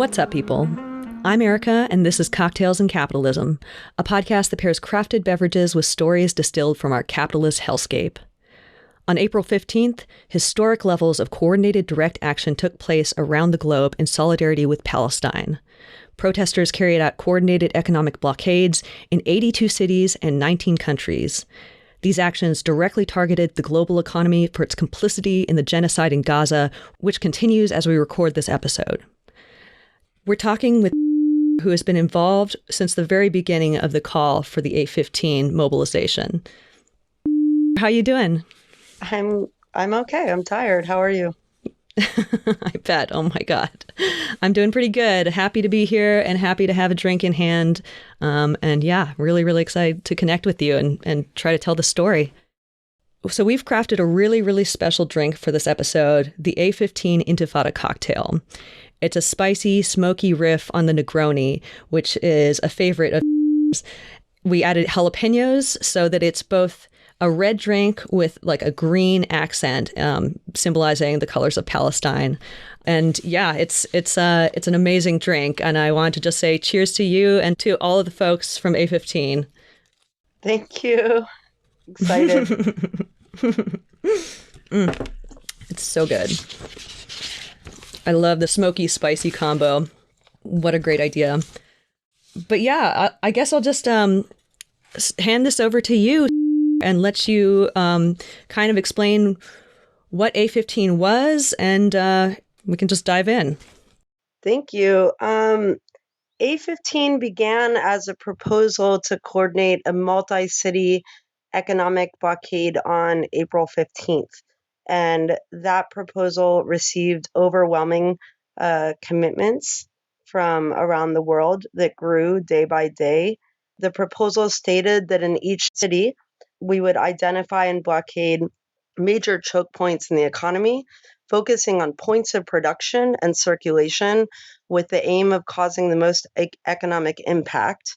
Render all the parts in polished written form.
What's up, people? I'm Erica, and this is Cocktails and Capitalism, a podcast that pairs crafted beverages with stories distilled from our capitalist hellscape. On April 15th, historic levels of coordinated direct action took place around the globe in solidarity with Palestine. Protesters carried out coordinated economic blockades in 82 cities and 19 countries. These actions directly targeted the global economy for its complicity in the genocide in Gaza, which continues as we record this episode. We're talking with who has been involved since the very beginning of the call for the A15 mobilization. How you doing? I'm okay. I'm tired. How are you? I bet. Oh my God. I'm doing pretty good. Happy to be here and happy to have a drink in hand. And yeah, really, really excited to connect with you and try to tell the story. So we've crafted a really, really special drink for this episode, the A15 Intifada cocktail. It's a spicy, smoky riff on the Negroni, which is a favorite of We added jalapenos so that it's both a red drink with like a green accent, symbolizing the colors of Palestine. And yeah, it's an amazing drink. And I want to just say cheers to you and to all of the folks from A15. Thank you. Excited. It's so good. I love the smoky, spicy combo. What a great idea. But yeah, I guess I'll just hand this over to you and let you kind of explain what A15 was, and we can just dive in. Thank you. A15 began as a proposal to coordinate a multi-city economic blockade on April 15th. And that proposal received overwhelming commitments from around the world that grew day by day. The proposal stated that in each city, we would identify and blockade major choke points in the economy, focusing on points of production and circulation with the aim of causing the most economic impact.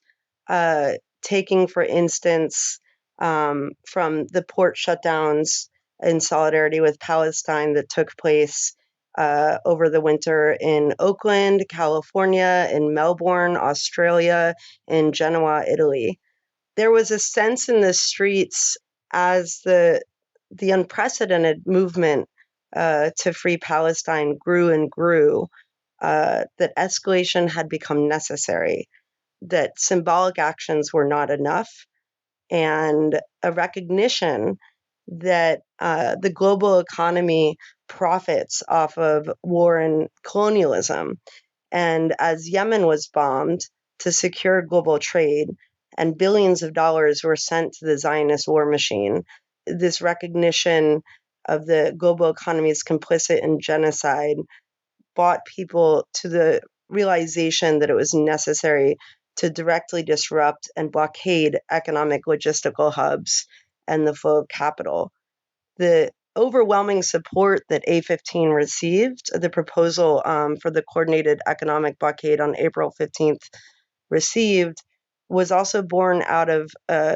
Taking, for instance, from the port shutdowns in solidarity with Palestine that took place over the winter in Oakland, California, in Melbourne, Australia, in Genoa, Italy. There was a sense in the streets as the unprecedented movement to free Palestine grew and grew, that escalation had become necessary, that symbolic actions were not enough, and a recognition that the global economy profits off of war and colonialism. And as Yemen was bombed to secure global trade, and billions of dollars were sent to the Zionist war machine, this recognition of the global economy's complicit in genocide brought people to the realization that it was necessary to directly disrupt and blockade economic logistical hubs and the flow of capital. The overwhelming support that A15 received, the proposal for the coordinated economic blockade on April 15th received, was also born out of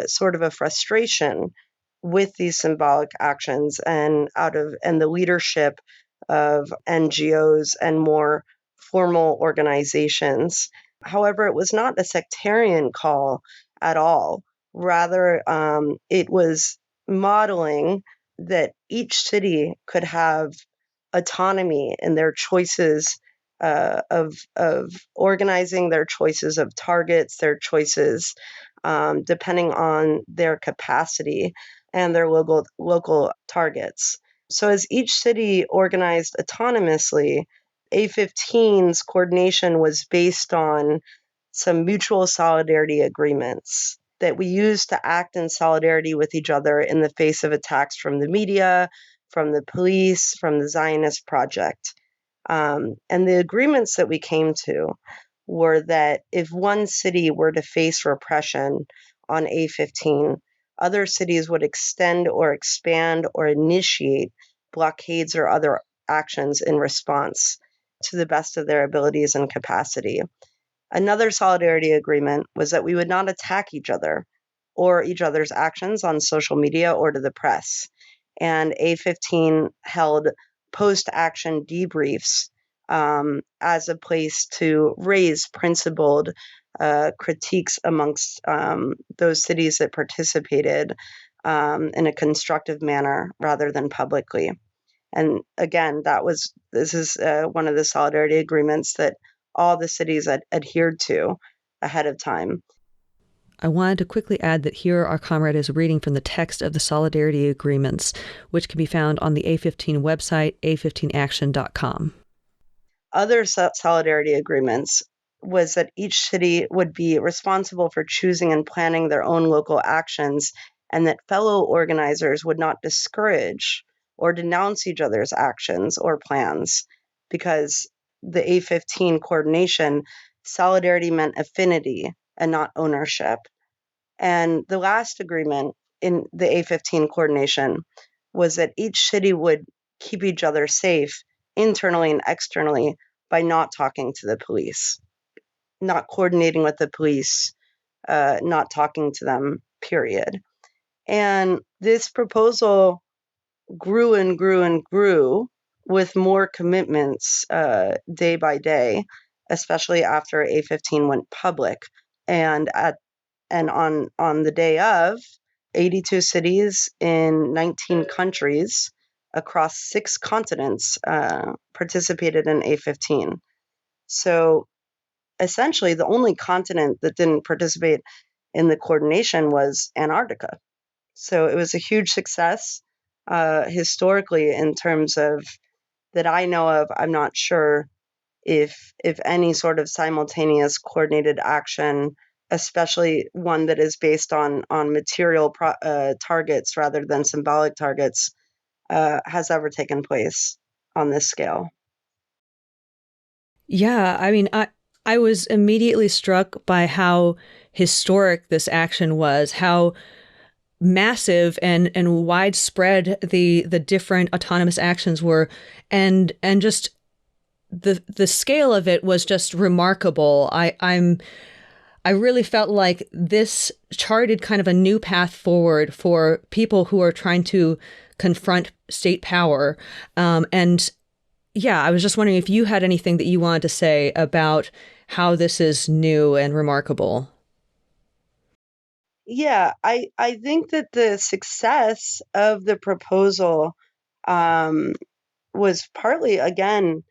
sort of a frustration with these symbolic actions and the leadership of NGOs and more formal organizations. However, it was not a sectarian call at all. Rather, it was modeling that each city could have autonomy in their choices of organizing, their choices of targets, their choices depending on their capacity and their local targets. So as each city organized autonomously, A15's coordination was based on some mutual solidarity agreements that we used to act in solidarity with each other in the face of attacks from the media, from the police, from the Zionist project. And the agreements that we came to were that if one city were to face repression on A15, other cities would extend or expand or initiate blockades or other actions in response to the best of their abilities and capacity. Another solidarity agreement was that we would not attack each other or each other's actions on social media or to the press. And A15 held post-action debriefs as a place to raise principled critiques amongst those cities that participated in a constructive manner rather than publicly. And again, this is one of the solidarity agreements that all the cities adhered to ahead of time. I wanted to quickly add that here our comrade is reading from the text of the solidarity agreements, which can be found on the A15 website, a15action.com. Other solidarity agreements was that each city would be responsible for choosing and planning their own local actions, and that fellow organizers would not discourage or denounce each other's actions or plans, because the A15 coordination, solidarity meant affinity and not ownership. And the last agreement in the A15 coordination was that each city would keep each other safe internally and externally by not talking to the police, not coordinating with the police, not talking to them, period. And this proposal grew and grew and grew with more commitments day by day, especially after A15 went public. And on the day of, 82 cities in 19 countries across 6 continents participated in A15. So essentially, the only continent that didn't participate in the coordination was Antarctica. So it was a huge success historically in terms of that I know of. I'm not sure if any sort of simultaneous coordinated action, especially one that is based on material targets rather than symbolic targets, has ever taken place on this scale. Yeah, I mean, I was immediately struck by how historic this action was, how massive and widespread the different autonomous actions were, and just the scale of it was just remarkable. I really felt like this charted kind of a new path forward for people who are trying to confront state power. And yeah, I was just wondering if you had anything that you wanted to say about how this is new and remarkable. Yeah, I think that the success of the proposal um, was partly, again,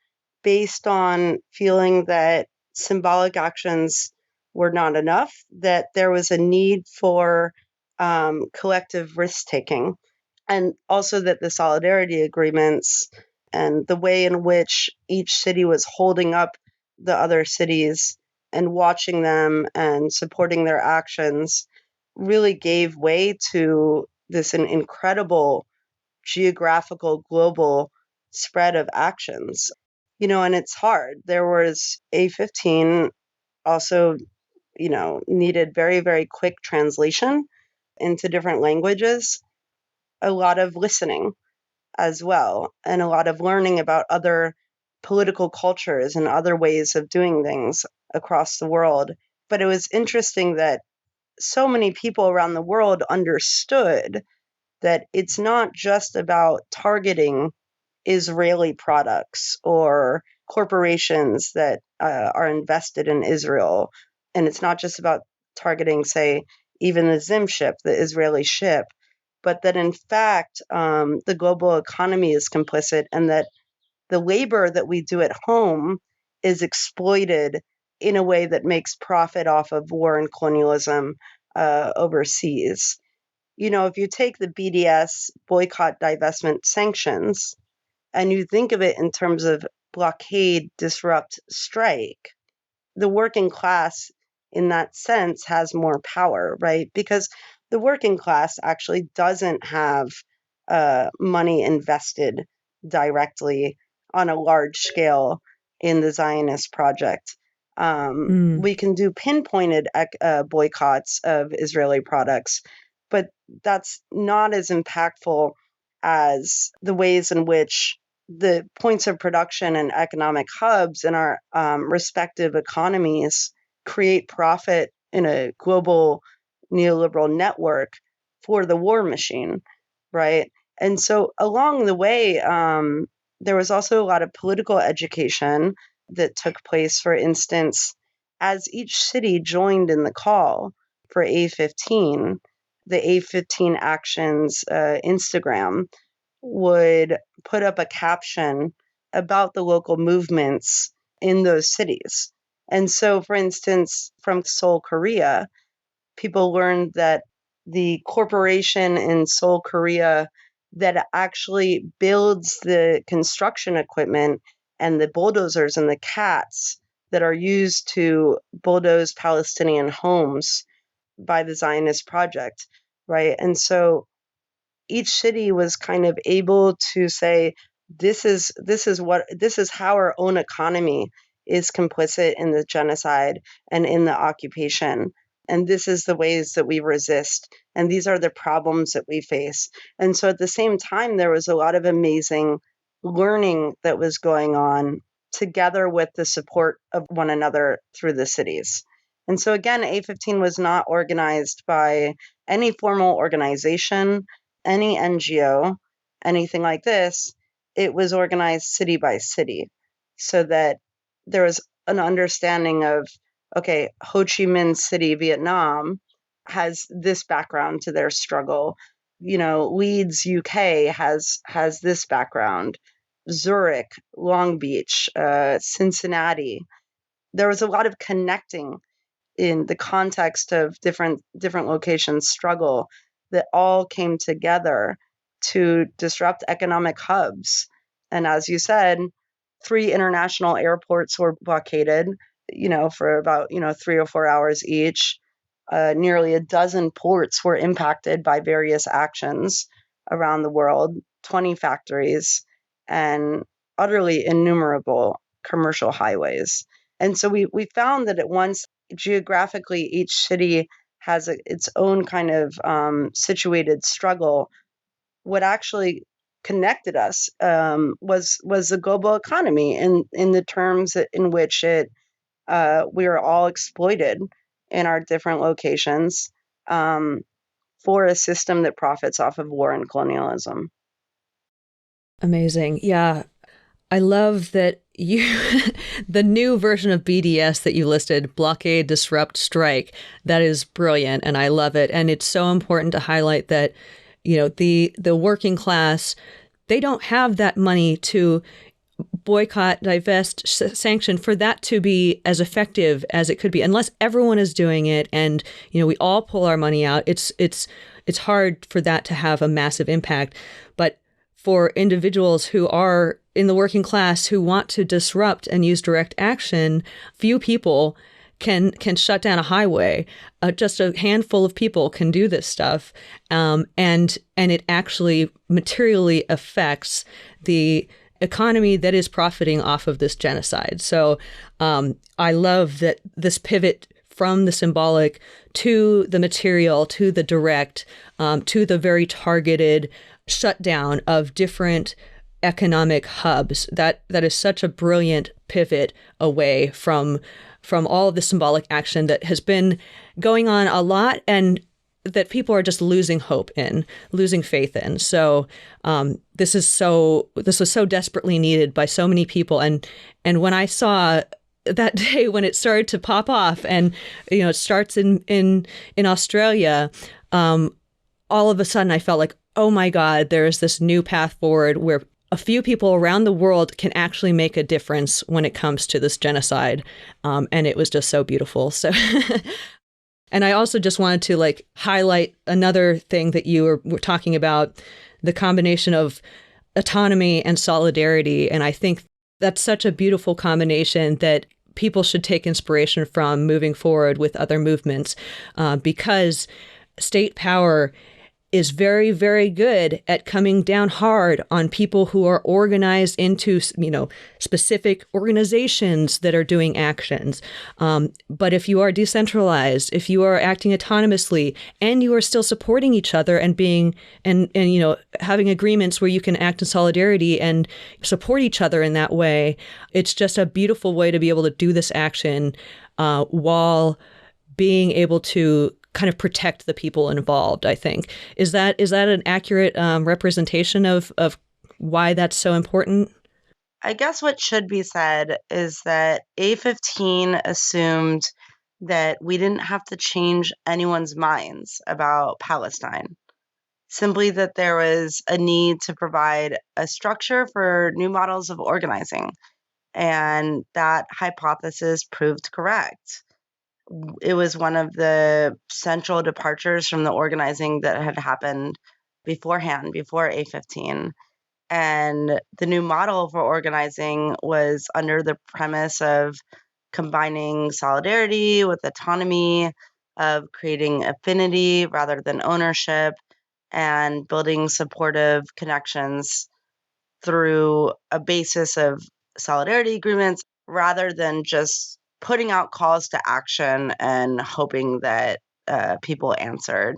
based on feeling that symbolic actions were not enough, that there was a need for collective risk taking, and also that the solidarity agreements and the way in which each city was holding up the other cities and watching them and supporting their actions really gave way to this an incredible geographical global spread of actions. And it's hard. There was A15 also, needed very, very quick translation into different languages, a lot of listening as well, and a lot of learning about other political cultures and other ways of doing things across the world. But it was interesting that so many people around the world understood that it's not just about targeting Israeli products or corporations that are invested in Israel. And it's not just about targeting, say, even the Zim ship, the Israeli ship, but that in fact, the global economy is complicit, and that the labor that we do at home is exploited in a way that makes profit off of war and colonialism overseas. If you take the BDS boycott, divestment, sanctions, and you think of it in terms of blockade, disrupt, strike, the working class in that sense has more power, right? Because the working class actually doesn't have money invested directly on a large scale in the Zionist project. Mm. We can do pinpointed boycotts of Israeli products, but that's not as impactful as the ways in which the points of production and economic hubs in our respective economies create profit in a global neoliberal network for the war machine, right? And so along the way, there was also a lot of political education that took place. For instance, as each city joined in the call for A15, the A15 Actions Instagram would put up a caption about the local movements in those cities. And so, for instance, from Seoul, Korea, people learned that the corporation in Seoul, Korea, that actually builds the construction equipment and the bulldozers and the cats that are used to bulldoze Palestinian homes by the Zionist project, right? And so each city was kind of able to say, this is how our own economy is complicit in the genocide and in the occupation. And this is the ways that we resist. And these are the problems that we face. And so at the same time, there was a lot of amazing learning that was going on together with the support of one another through the cities. And so again, A15 was not organized by any formal organization, any NGO, anything like this. It was organized city by city so that there was an understanding of, okay, Ho Chi Minh City, Vietnam has this background to their struggle. Leeds, UK has this background. Zurich, Long Beach, Cincinnati. There was a lot of connecting in the context of different locations struggle that all came together to disrupt economic hubs. And as you said, 3 international airports were blockaded, for about, 3 or 4 hours each. Nearly a dozen ports were impacted by various actions around the world, 20 factories, and utterly innumerable commercial highways. And so we found that at once, geographically, each city has its own kind of situated struggle. What actually connected us was the global economy in the terms in which we are all exploited in our different locations for a system that profits off of war and colonialism. Amazing. Yeah. I love that the new version of BDS that you listed, blockade, disrupt, strike, that is brilliant. And I love it. And it's so important to highlight that, the working class, they don't have that money to boycott, divest, sanction for that to be as effective as it could be, unless everyone is doing it. And, we all pull our money out. It's hard for that to have a massive impact. But for individuals who are in the working class who want to disrupt and use direct action, few people can shut down a highway. Just a handful of people can do this stuff, and it actually materially affects the economy that is profiting off of this genocide. So I love that this pivot from the symbolic to the material, to the direct, to the very targeted shutdown of different economic hubs. That is such a brilliant pivot away from all of the symbolic action that has been going on a lot and that people are just losing hope in, losing faith in. So this was so desperately needed by so many people. And when I saw that day when it started to pop off, and it starts in Australia, all of a sudden I felt like, oh my God, there is this new path forward where a few people around the world can actually make a difference when it comes to this genocide. And it was just so beautiful. So, and I also just wanted to highlight another thing that you were talking about, the combination of autonomy and solidarity. And I think that's such a beautiful combination that people should take inspiration from moving forward with other movements, because state power is very, very good at coming down hard on people who are organized into, specific organizations that are doing actions. But if you are decentralized, if you are acting autonomously, and you are still supporting each other and having agreements where you can act in solidarity and support each other in that way, it's just a beautiful way to be able to do this action while being able to kind of protect the people involved, I think. Is that an accurate representation of why that's so important? I guess what should be said is that A15 assumed that we didn't have to change anyone's minds about Palestine, simply that there was a need to provide a structure for new models of organizing. And that hypothesis proved correct. It was one of the central departures from the organizing that had happened beforehand, before A15. And the new model for organizing was under the premise of combining solidarity with autonomy, of creating affinity rather than ownership, and building supportive connections through a basis of solidarity agreements rather than just putting out calls to action and hoping that people answered.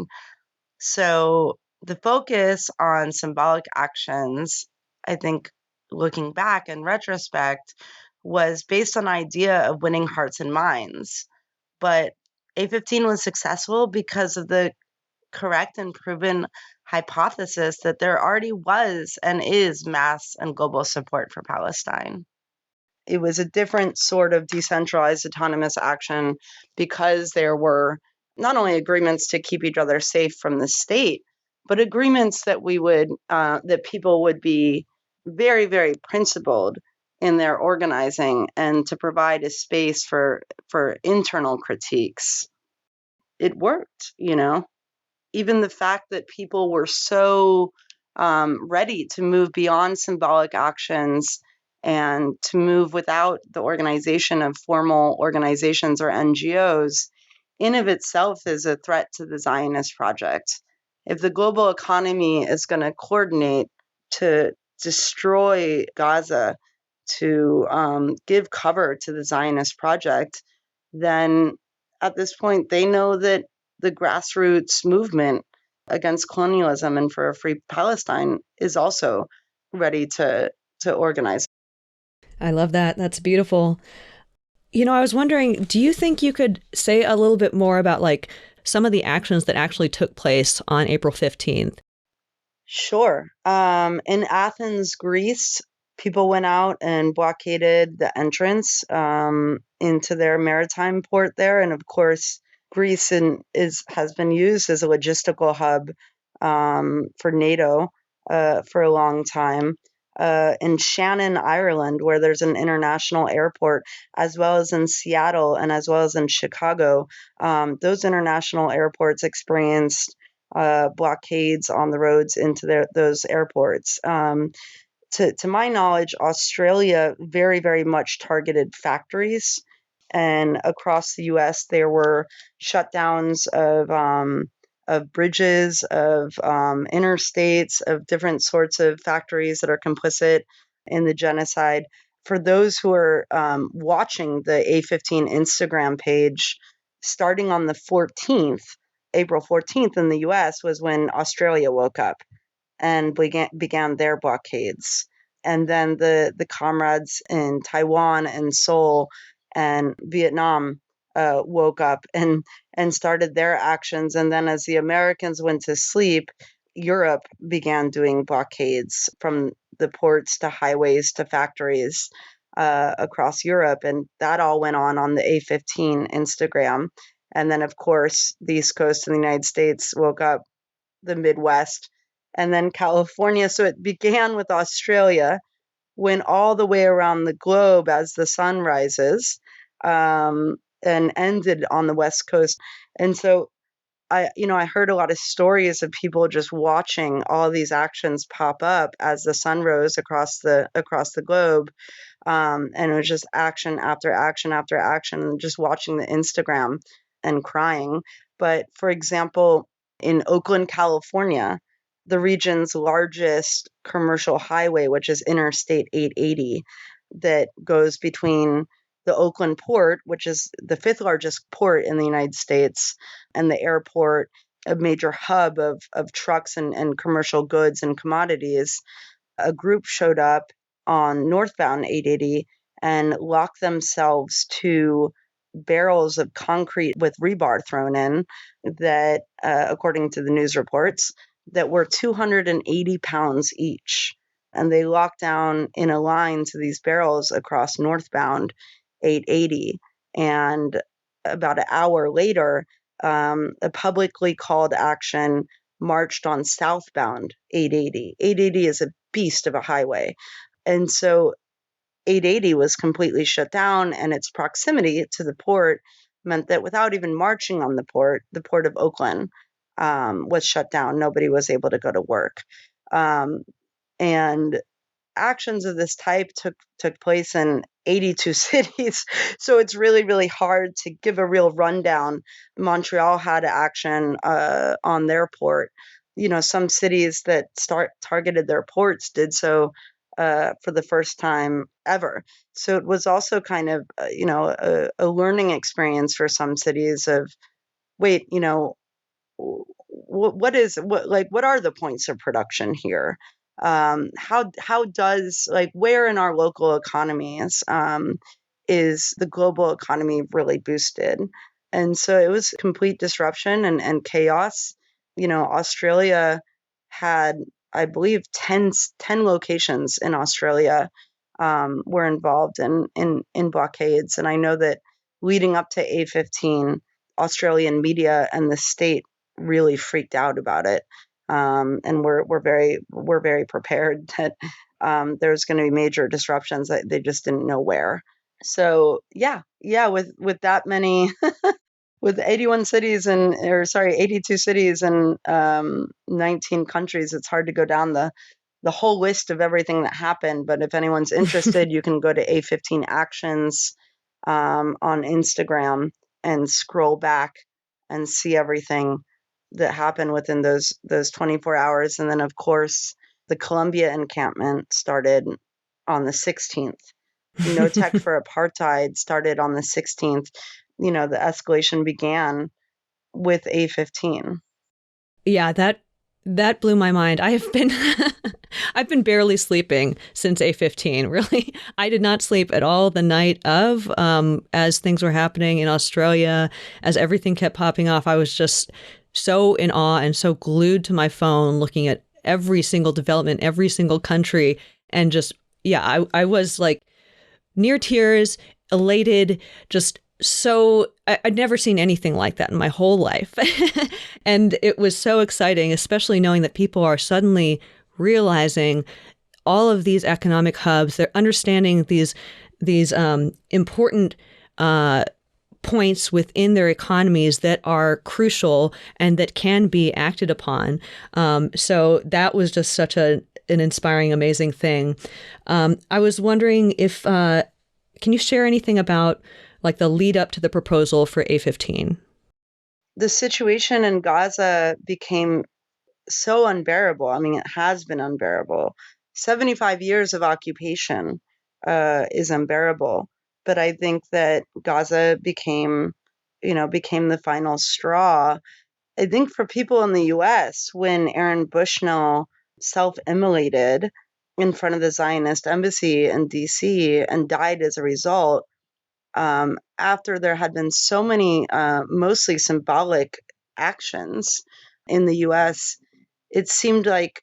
So the focus on symbolic actions, I think, looking back in retrospect, was based on the idea of winning hearts and minds. But A15 was successful because of the correct and proven hypothesis that there already was and is mass and global support for Palestine. It was a different sort of decentralized autonomous action because there were not only agreements to keep each other safe from the state, but agreements that that people would be very, very principled in their organizing and to provide a space for internal critiques. It worked, even the fact that people were so ready to move beyond symbolic actions and to move without the organization of formal organizations or NGOs in of itself is a threat to the Zionist project. If the global economy is going to coordinate to destroy Gaza, to give cover to the Zionist project, then at this point they know that the grassroots movement against colonialism and for a free Palestine is also ready to organize. I love that. That's beautiful. I was wondering, do you think you could say a little bit more about like some of the actions that actually took place on April 15th? Sure. In Athens, Greece, people went out and blockaded the entrance into their maritime port there. And of course, Greece has been used as a logistical hub for NATO for a long time. In Shannon, Ireland, where there's an international airport, as well as in Seattle and as well as in Chicago, those international airports experienced blockades on the roads into those airports. To my knowledge, Australia very, very much targeted factories. And across the U.S., there were shutdowns of bridges, of interstates, of different sorts of factories that are complicit in the genocide. For those who are watching the A15 Instagram page, starting on the 14th, April 14th in the US was when Australia woke up and began their blockades. And then the comrades in Taiwan and Seoul and Vietnam woke up and started their actions. And then as the Americans went to sleep, Europe began doing blockades from the ports to highways to factories across Europe. And that all went on the A15 Instagram. And then, of course, the East Coast of the United States woke up, the Midwest, and then California. So it began with Australia, went all the way around the globe as the sun rises, and ended on the West Coast. And so I heard a lot of stories of people just watching all these actions pop up as the sun rose across the globe. And it was just action after action after action, just watching the Instagram and crying. But for example, in Oakland, California, the region's largest commercial highway, which is Interstate 880, that goes between the Oakland port, which is the fifth largest port in the United States, and the airport, a major hub of trucks and commercial goods and commodities. A group showed up on northbound 880 and locked themselves to barrels of concrete with rebar thrown in that, according to the news reports, that were 280 pounds each. and they locked down in a line to these barrels across northbound 880. And about an hour later, a publicly called action marched on southbound 880. 880 is a beast of a highway. And so 880 was completely shut down, and its proximity to the port meant that without even marching on the port of Oakland was shut down. Nobody was able to go to work. And actions of this type took place in 82 cities. So it's really, really hard to give a real rundown. Montreal had action on their port. Some cities that targeted their ports did so for the first time ever. So it was also kind of, a learning experience for some cities of, wait, what are the points of production here? How does, like, where in our local economies is the global economy really boosted? And so it was complete disruption and chaos. Australia had, I believe, 10 locations in Australia were involved in blockades. And I know that leading up to A15, Australian media and the state really freaked out about it. And we're very prepared that there's going to be major disruptions. That they just didn't know where. So yeah, with that many, with 82 cities and 19 countries, it's hard to go down the whole list of everything that happened. But if anyone's interested, you can go to A15 Actions on Instagram and scroll back and see everything that happened within those 24 hours. And then, of course, the Columbia encampment started on the 16th. No Tech for Apartheid started on the 16th. The escalation began with A15. Yeah, that blew my mind. I have been I've been barely sleeping since A15. Really, I did not sleep at all the night of as things were happening in Australia, as everything kept popping off. I was just so in awe and so glued to my phone, looking at every single development, every single country, and just I was like near tears, elated, just so I'd never seen anything like that in my whole life. And it was so exciting, especially knowing that people are suddenly realizing all of these economic hubs. They're understanding these important points within their economies that are crucial and that can be acted upon. So that was just such an inspiring, amazing thing. I was wondering if, can you share anything about like the lead up to the proposal for A15? The situation in Gaza became so unbearable. I mean, it has been unbearable. 75 years of occupation is unbearable. But I think that Gaza became the final straw. I think for people in the US, when Aaron Bushnell self-immolated in front of the Zionist embassy in DC and died as a result, after there had been so many mostly symbolic actions in the US, it seemed like,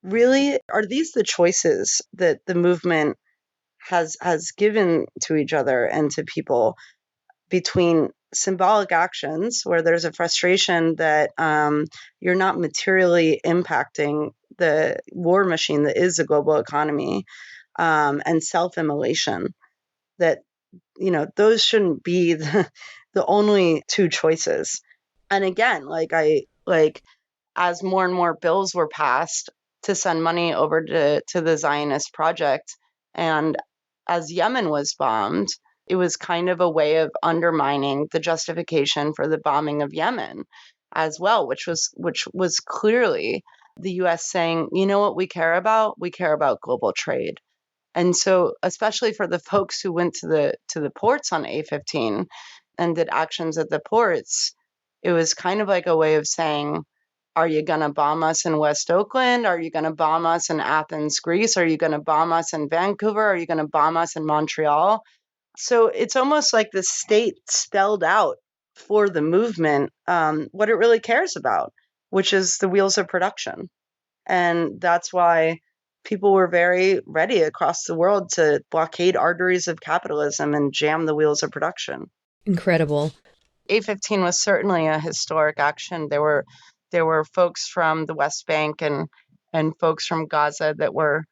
really, are these the choices that the movement has given to each other and to people, between symbolic actions where there's a frustration that you're not materially impacting the war machine that is the global economy, and self-immolation, that those shouldn't be the only two choices. And again, as more and more bills were passed to send money over to the Zionist project, and as Yemen was bombed, it was kind of a way of undermining the justification for the bombing of Yemen as well, which was clearly the US saying, you know what we care about? We care about global trade. And so, especially for the folks who went to the ports on A15 and did actions at the ports, it was kind of like a way of saying, are you going to bomb us in West Oakland? Are you going to bomb us in Athens, Greece? Are you going to bomb us in Vancouver? Are you going to bomb us in Montreal? So it's almost like the state spelled out for the movement what it really cares about, which is the wheels of production. And that's why people were very ready across the world to blockade arteries of capitalism and jam the wheels of production. Incredible. A15 was certainly a historic action. There were folks from the West Bank and folks from Gaza that were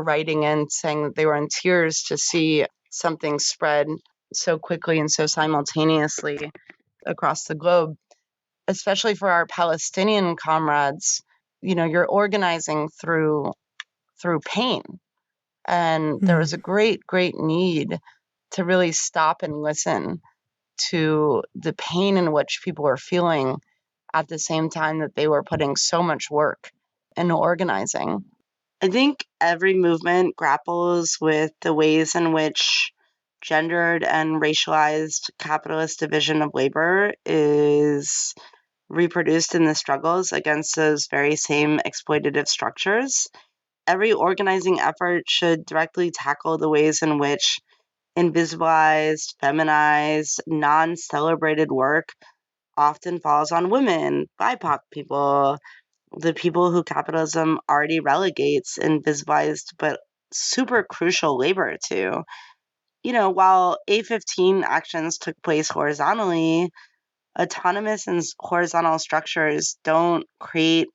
writing in saying that they were in tears to see something spread so quickly and so simultaneously across the globe, especially for our Palestinian comrades. You're organizing through pain, and there was a great need to really stop and listen to the pain in which people were feeling at the same time that they were putting so much work into organizing. I think every movement grapples with the ways in which gendered and racialized capitalist division of labor is reproduced in the struggles against those very same exploitative structures. Every organizing effort should directly tackle the ways in which invisibilized, feminized, non-celebrated work often falls on women, BIPOC people, the people who capitalism already relegates invisibilized but super crucial labor to. While A15 actions took place horizontally, autonomous and horizontal structures don't create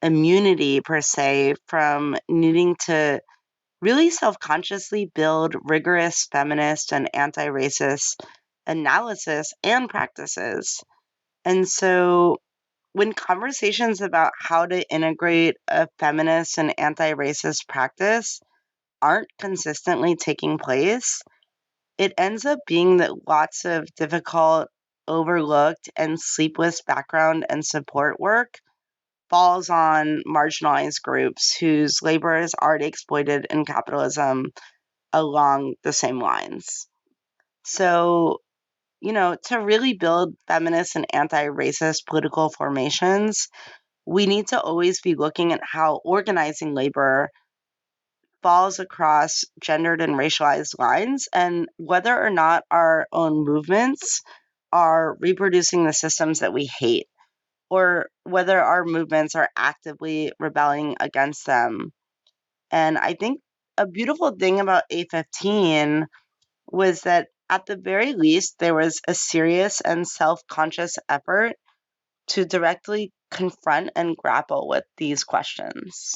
immunity per se from needing to really self-consciously build rigorous feminist and anti-racist analysis and practices. And so when conversations about how to integrate a feminist and anti-racist practice aren't consistently taking place, it ends up being that lots of difficult, overlooked, and sleepless background and support work falls on marginalized groups whose labor is already exploited in capitalism along the same lines. So, to really build feminist and anti-racist political formations, we need to always be looking at how organizing labor falls across gendered and racialized lines and whether or not our own movements are reproducing the systems that we hate, or whether our movements are actively rebelling against them. And I think a beautiful thing about A15 was that at the very least, there was a serious and self-conscious effort to directly confront and grapple with these questions.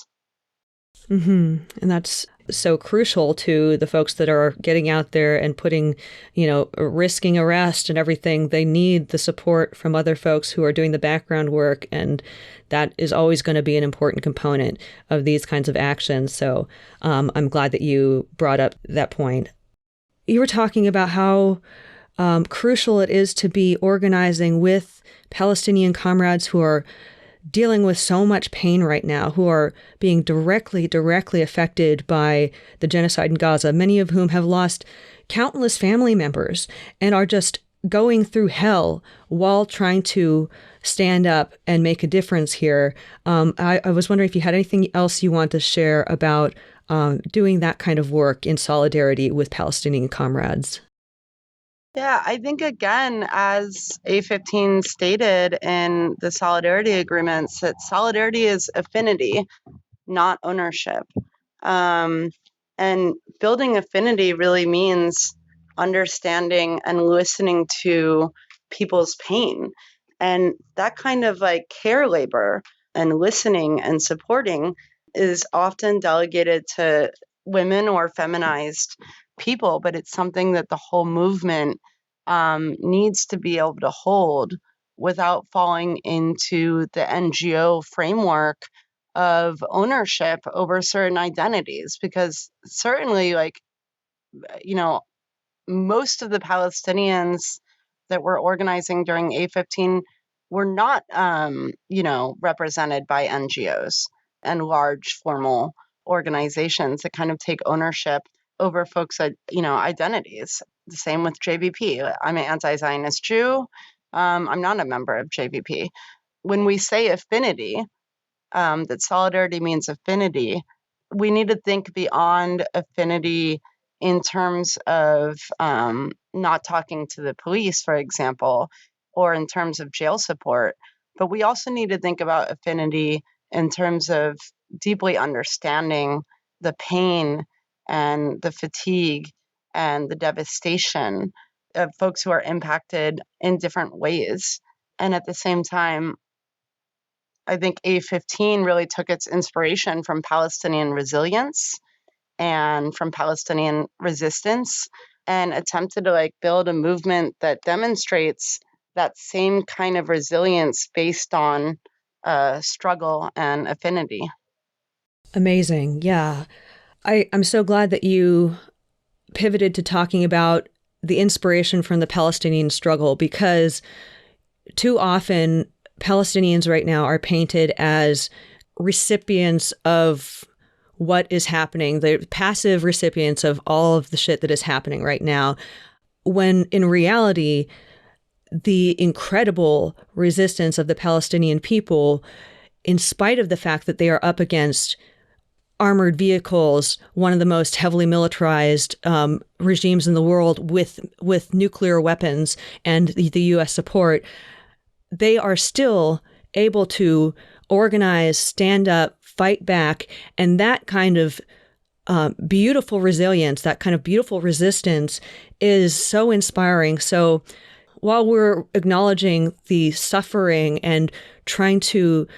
And that's so crucial to the folks that are getting out there and putting, risking arrest and everything. They need the support from other folks who are doing the background work. And that is always going to be an important component of these kinds of actions. So I'm glad that you brought up that point. You were talking about how crucial it is to be organizing with Palestinian comrades who are dealing with so much pain right now, who are being directly affected by the genocide in Gaza, many of whom have lost countless family members and are just going through hell while trying to stand up and make a difference here. I was wondering if you had anything else you want to share about doing that kind of work in solidarity with Palestinian comrades. Yeah, I think again, as A15 stated in the solidarity agreements, that solidarity is affinity, not ownership. And building affinity really means understanding and listening to people's pain. And that kind of like care labor and listening and supporting is often delegated to women or feminized people, but it's something that the whole movement needs to be able to hold without falling into the NGO framework of ownership over certain identities. Because certainly, most of the Palestinians that were organizing during A15 were not, represented by NGOs and large formal organizations that kind of take ownership over folks' identities. The same with JVP. I'm an anti-Zionist Jew. I'm not a member of JVP. When we say affinity, that solidarity means affinity, we need to think beyond affinity in terms of not talking to the police, for example, or in terms of jail support. But we also need to think about affinity in terms of deeply understanding the pain and the fatigue and the devastation of folks who are impacted in different ways. And at the same time, I think A15 really took its inspiration from Palestinian resilience and from Palestinian resistance and attempted to build a movement that demonstrates that same kind of resilience based on struggle and affinity. Amazing. Yeah. I'm so glad that you pivoted to talking about the inspiration from the Palestinian struggle, because too often Palestinians right now are painted as recipients of what is happening, the passive recipients of all of the shit that is happening right now, when in reality, the incredible resistance of the Palestinian people, in spite of the fact that they are up against armored vehicles, one of the most heavily militarized regimes in the world with nuclear weapons and the U.S. support, they are still able to organize, stand up, fight back. And that kind of beautiful resilience, that kind of beautiful resistance is so inspiring. So while we're acknowledging the suffering and trying to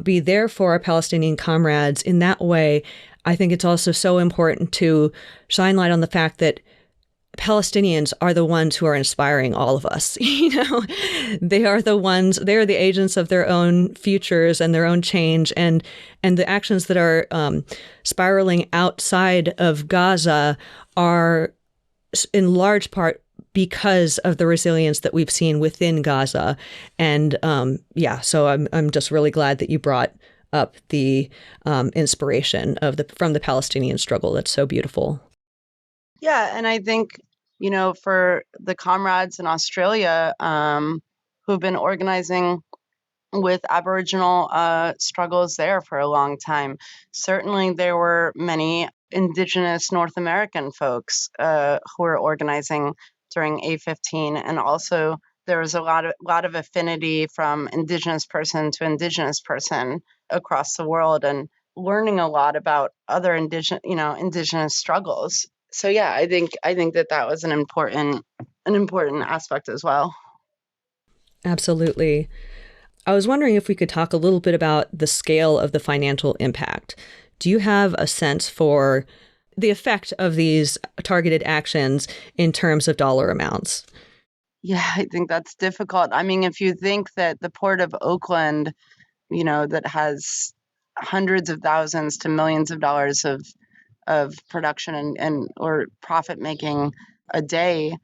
be there for our Palestinian comrades in that way, I think it's also so important to shine light on the fact that Palestinians are the ones who are inspiring all of us. They are the ones, they are the agents of their own futures and their own change, and the actions that are spiraling outside of Gaza are in large part because of the resilience that we've seen within Gaza. And so I'm just really glad that you brought up the inspiration from the Palestinian struggle. That's so beautiful. Yeah, and I think, for the comrades in Australia who've been organizing with Aboriginal struggles there for a long time, certainly there were many Indigenous North American folks who were organizing during A15, and also there was a lot of affinity from Indigenous person to Indigenous person across the world, and learning a lot about other Indigenous struggles. So yeah, I think that was an important aspect as well. Absolutely. I was wondering if we could talk a little bit about the scale of the financial impact. Do you have a sense for the effect of these targeted actions in terms of dollar amounts? Yeah, I think that's difficult. I mean, if you think that the Port of Oakland, that has hundreds of thousands to millions of dollars of production and or profit making a day,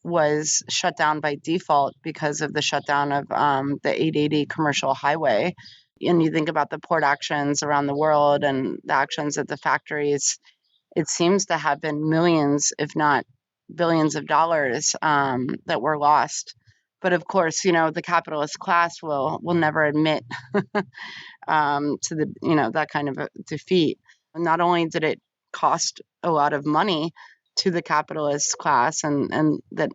was shut down by default because of the shutdown of the 880 commercial highway. And you think about the port actions around the world and the actions at the factories, it seems to have been millions, if not billions of dollars that were lost. But of course, the capitalist class will never admit to that kind of a defeat. Not only did it cost a lot of money to the capitalist class and that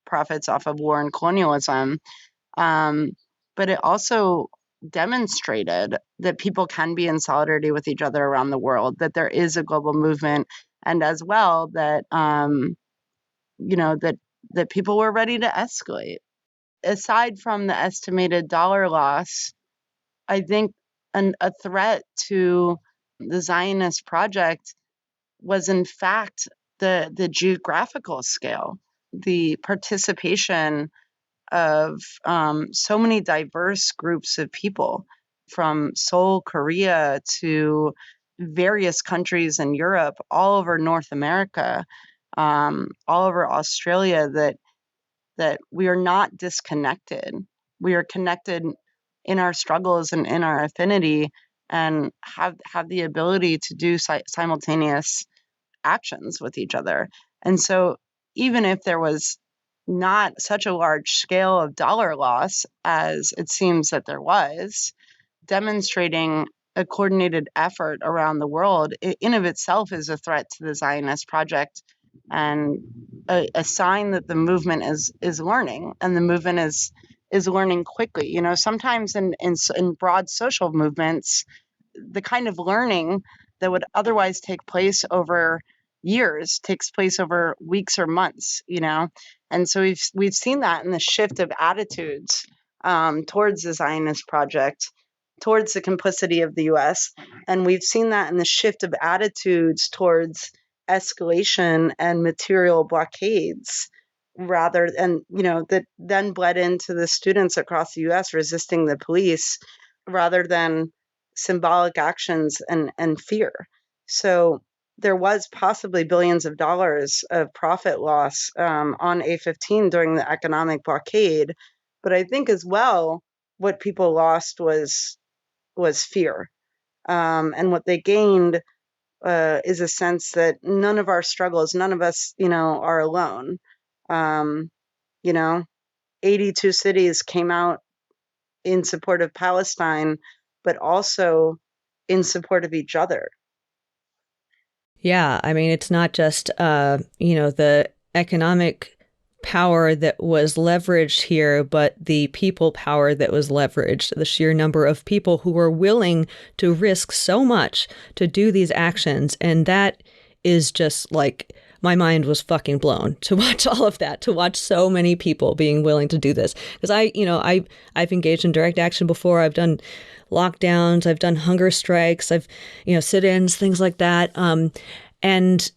profits off of war and colonialism, but it also demonstrated that people can be in solidarity with each other around the world, that there is a global movement, and as well that that people were ready to escalate. Aside from the estimated dollar loss, I think a threat to the Zionist project was in fact the geographical scale, the participation of so many diverse groups of people, from Seoul, Korea, to various countries in Europe, all over North America, all over Australia, that we are not disconnected. We are connected in our struggles and in our affinity, and have the ability to do simultaneous actions with each other. And so even if there was not such a large scale of dollar loss as it seems that there was, demonstrating a coordinated effort around the world in of itself is a threat to the Zionist project, and a sign that the movement is learning, and the movement is learning quickly. Sometimes in broad social movements, the kind of learning that would otherwise take place over years takes place over weeks or months, and so we've seen that in the shift of attitudes towards the Zionist project, towards the complicity of the U.S., and we've seen that in the shift of attitudes towards escalation and material blockades, rather, and that then bled into the students across the U.S. resisting the police rather than symbolic actions and fear. So there was possibly billions of dollars of profit loss on A15 during the economic blockade, but I think as well what people lost was fear, and what they gained is a sense that none of our struggles, none of us, are alone. Um, you know, 82 cities came out in support of Palestine, but also in support of each other. Yeah, I mean, it's not just, the economic power that was leveraged here, but the people power that was leveraged, the sheer number of people who were willing to risk so much to do these actions. And that is just like, my mind was fucking blown to watch all of that, to watch so many people being willing to do this. Because I've engaged in direct action before. I've done lockdowns, I've done hunger strikes, I've, sit-ins, things like that. And,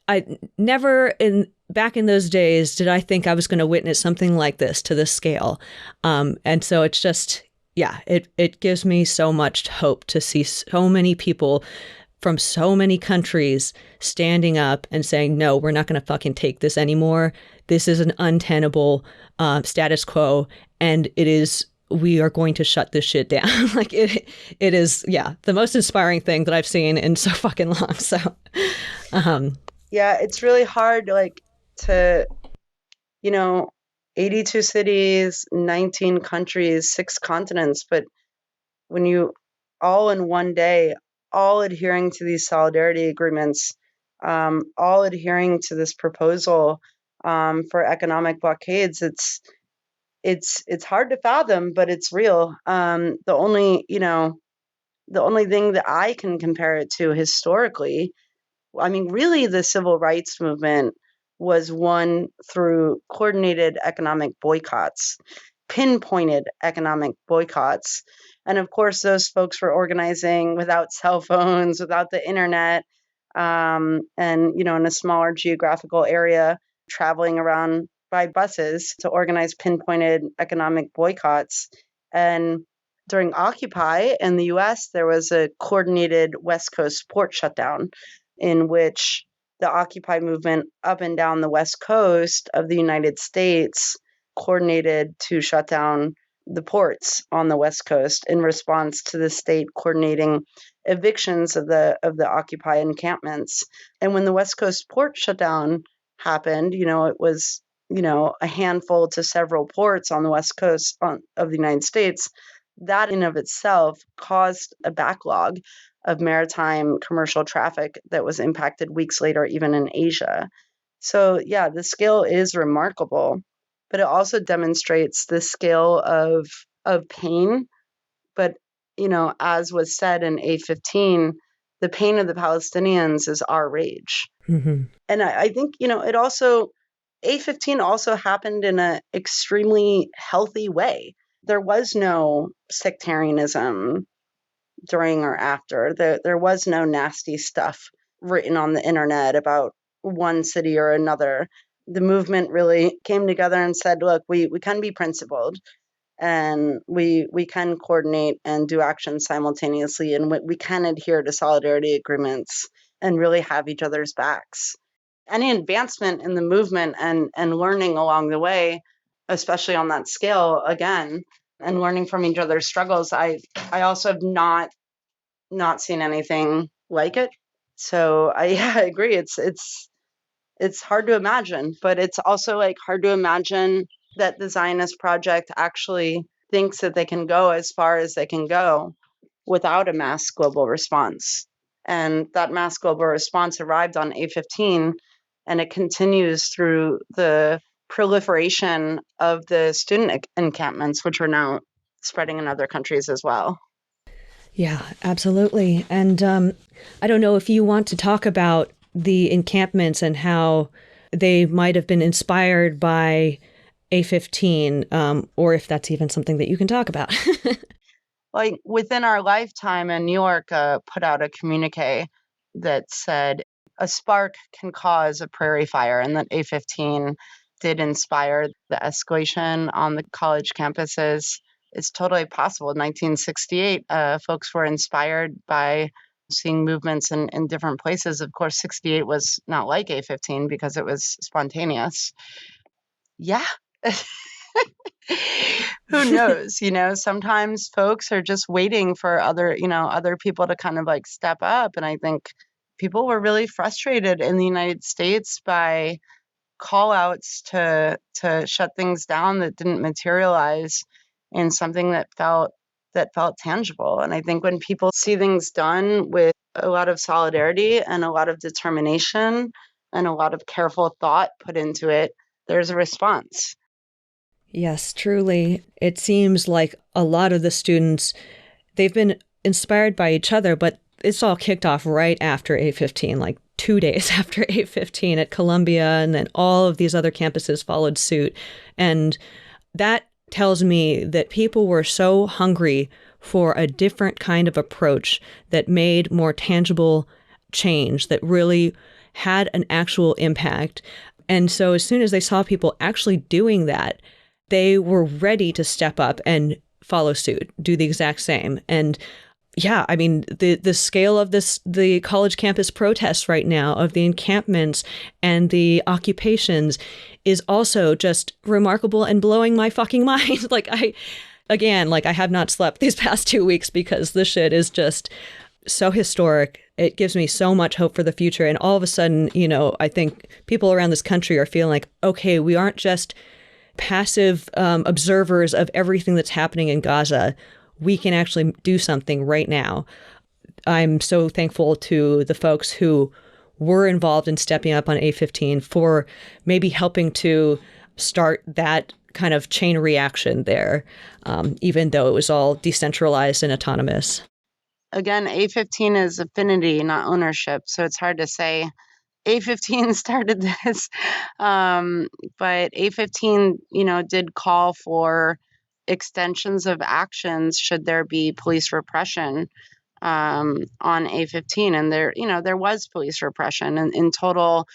I never back in those days did I think I was going to witness something like this to this scale. And so it's just, it gives me so much hope to see so many people from so many countries standing up and saying, no, we're not going to fucking take this anymore. This is an untenable status quo. And we are going to shut this shit down. Like it is, the most inspiring thing that I've seen in so fucking long. So, it's really hard, to, 82 cities, 19 countries, 6 continents, but when you all in one day, all adhering to these solidarity agreements, all adhering to this proposal for economic blockades, it's hard to fathom, but it's real. The only thing that I can compare it to historically, I mean, really, the civil rights movement was won through coordinated economic boycotts, pinpointed economic boycotts. And of course, those folks were organizing without cell phones, without the internet, and, in a smaller geographical area, traveling around by buses to organize pinpointed economic boycotts. And during Occupy in the US, there was a coordinated West Coast port shutdown in which the Occupy movement up and down the West Coast of the United States coordinated to shut down the ports on the West Coast in response to the state coordinating evictions of the Occupy encampments. And when the West Coast port shutdown happened, it was, a handful to several ports on the West Coast of the United States. That in of itself caused a backlog of maritime commercial traffic that was impacted weeks later, even in Asia. So the scale is remarkable, but it also demonstrates the scale of pain. But, as was said in A15, the pain of the Palestinians is our rage. Mm-hmm. And I think, it also, A15 also happened in an extremely healthy way. There was no sectarianism during or after. There was no nasty stuff written on the internet about one city or another. The movement really came together and said, look, we can be principled, and we can coordinate and do action simultaneously, and we can adhere to solidarity agreements and really have each other's backs. Any advancement in the movement and learning along the way, especially on that scale, again, and learning from each other's struggles, I also have not seen anything like it. So I agree. It's hard to imagine, but it's also hard to imagine that the Zionist project actually thinks that they can go as far as they can go without a mass global response. And that mass global response arrived on A15, and it continues through the proliferation of the student encampments, which are now spreading in other countries as well. Yeah, absolutely. And I don't know if you want to talk about the encampments and how they might have been inspired by A15, or if that's even something that you can talk about. Like within our lifetime, and New York put out a communique that said a spark can cause a prairie fire, and that A15 did inspire the escalation on the college campuses. It's totally possible. In 1968, folks were inspired by seeing movements in different places. Of course, 68 was not like A15 because it was spontaneous. Yeah. Who knows? Sometimes folks are just waiting for other people to kind of like step up. And I think people were really frustrated in the United States by call outs to shut things down that didn't materialize in something that felt tangible. And I think when people see things done with a lot of solidarity and a lot of determination and a lot of careful thought put into it, there's a response. Yes, truly. It seems like a lot of the students, they've been inspired by each other, but it's all kicked off right after A15, like 2 days after A15 at Columbia, and then all of these other campuses followed suit. And that tells me that people were so hungry for a different kind of approach that made more tangible change, that really had an actual impact. And so as soon as they saw people actually doing that, they were ready to step up and follow suit, do the exact same. And yeah, I mean, the scale of the college campus protests right now, of the encampments and the occupations, is also just remarkable and blowing my fucking mind. I have not slept these past 2 weeks because this shit is just so historic. It gives me so much hope for the future. And all of a sudden, I think people around this country are feeling like, okay, we aren't just passive observers of everything that's happening in Gaza. We can actually do something right now. I'm so thankful to the folks who were involved in stepping up on A15 for maybe helping to start that kind of chain reaction there, even though it was all decentralized and autonomous. Again, A15 is affinity, not ownership. So it's hard to say A15 started this. But A15, did call for extensions of actions should there be police repression on A15. And there was police repression. And in total,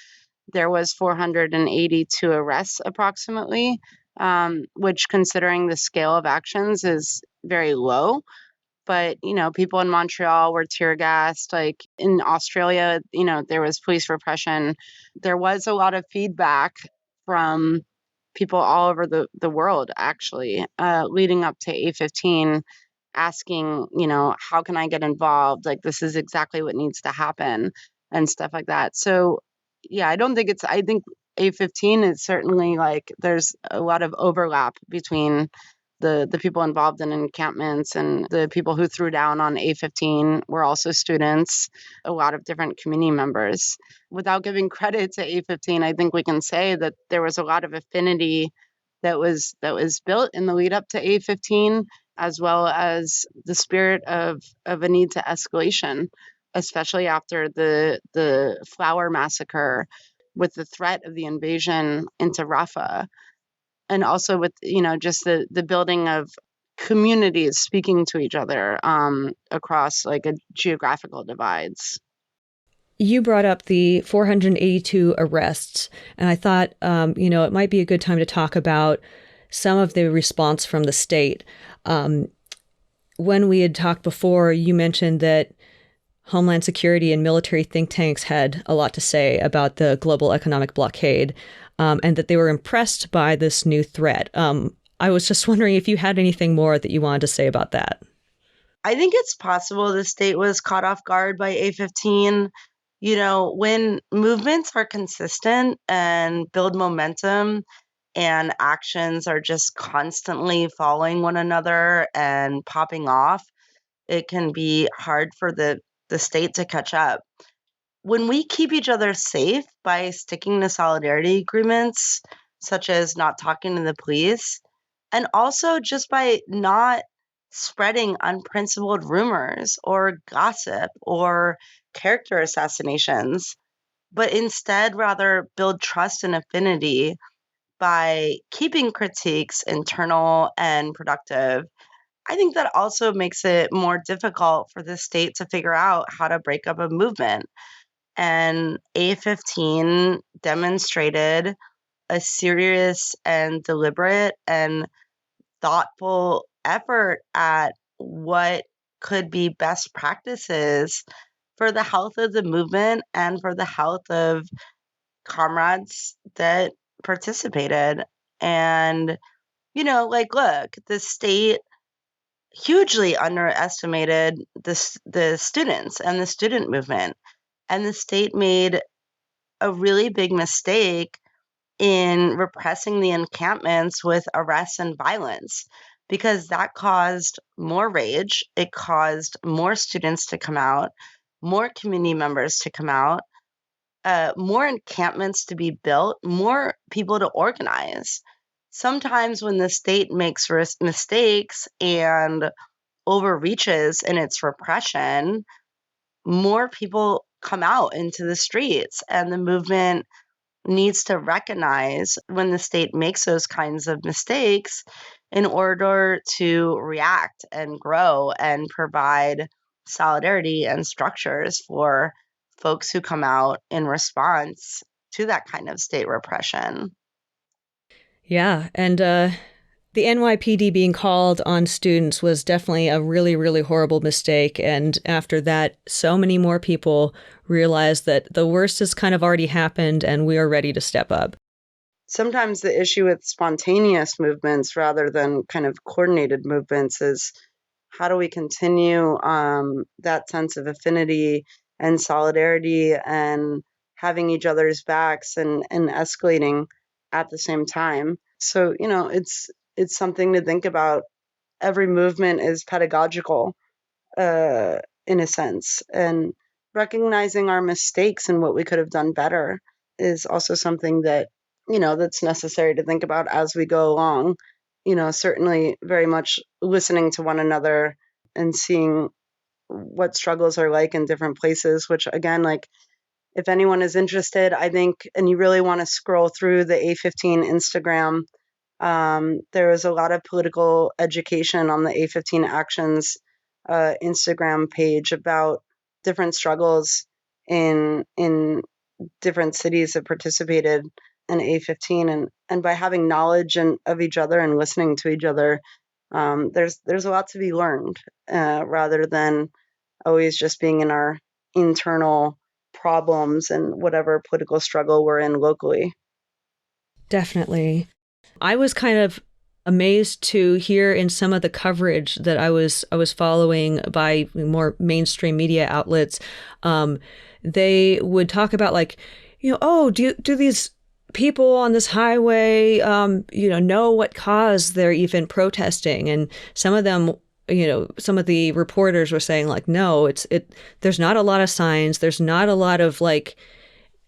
there was 482 arrests approximately, which, considering the scale of actions, is very low. But people in Montreal were tear gassed. Like in Australia, there was police repression. There was a lot of feedback from people all over the world, actually, leading up to A15, asking, how can I get involved? Like, this is exactly what needs to happen, and stuff like that. So yeah, I think A15 is certainly, like, there's a lot of overlap between the people involved in encampments, and the people who threw down on A15 were also students, a lot of different community members. Without giving credit to A15, I think we can say that there was a lot of affinity that was built in the lead up to A15, as well as the spirit of a need to escalation, especially after the flower massacre, with the threat of the invasion into Rafah, and also with just the building of communities speaking to each other across like a geographical divides. You brought up the 482 arrests, and I thought, it might be a good time to talk about some of the response from the state. When we had talked before, you mentioned that Homeland Security and military think tanks had a lot to say about the global economic blockade, and that they were impressed by this new threat. I was just wondering if you had anything more that you wanted to say about that. I think it's possible the state was caught off guard by A15. When movements are consistent and build momentum, and actions are just constantly following one another and popping off, it can be hard for the state to catch up. When we keep each other safe by sticking to solidarity agreements, such as not talking to the police, and also just by not spreading unprincipled rumors or gossip or character assassinations, but instead rather build trust and affinity by keeping critiques internal and productive. I think that also makes it more difficult for the state to figure out how to break up a movement. And A15 demonstrated a serious and deliberate and thoughtful effort at what could be best practices for the health of the movement and for the health of comrades that participated. And, like, look, the state hugely underestimated the students and the student movement. And the state made a really big mistake in repressing the encampments with arrests and violence because that caused more rage. It caused more students to come out, more community members to come out, more encampments to be built, more people to organize. Sometimes when the state makes mistakes and overreaches in its repression, more people come out into the streets, and the movement needs to recognize when the state makes those kinds of mistakes in order to react and grow and provide solidarity and structures for folks who come out in response to that kind of state repression. Yeah. And the NYPD being called on students was definitely a really, really horrible mistake. And after that, so many more people realized that the worst has kind of already happened and we are ready to step up. Sometimes the issue with spontaneous movements rather than kind of coordinated movements is how do we continue that sense of affinity and solidarity and having each other's backs and escalating at the same time. So, it's something to think about. Every movement is pedagogical in a sense, and recognizing our mistakes and what we could have done better is also something that that's necessary to think about as we go along. Certainly very much listening to one another and seeing what struggles are like in different places, which again, like, if anyone is interested, I think, and you really want to scroll through the A15 Instagram, there is a lot of political education on the A15 Actions Instagram page about different struggles in different cities that participated in A15, and by having knowledge of each other and listening to each other, there's a lot to be learned rather than always just being in our internal problems and whatever political struggle we're in locally. Definitely. I was kind of amazed to hear in some of the coverage that I was following by more mainstream media outlets. They would talk about, like, oh, do these people on this highway, know what cause they're even protesting? And some of them, some of the reporters were saying, like, no, there's not a lot of signs. There's not a lot of, like,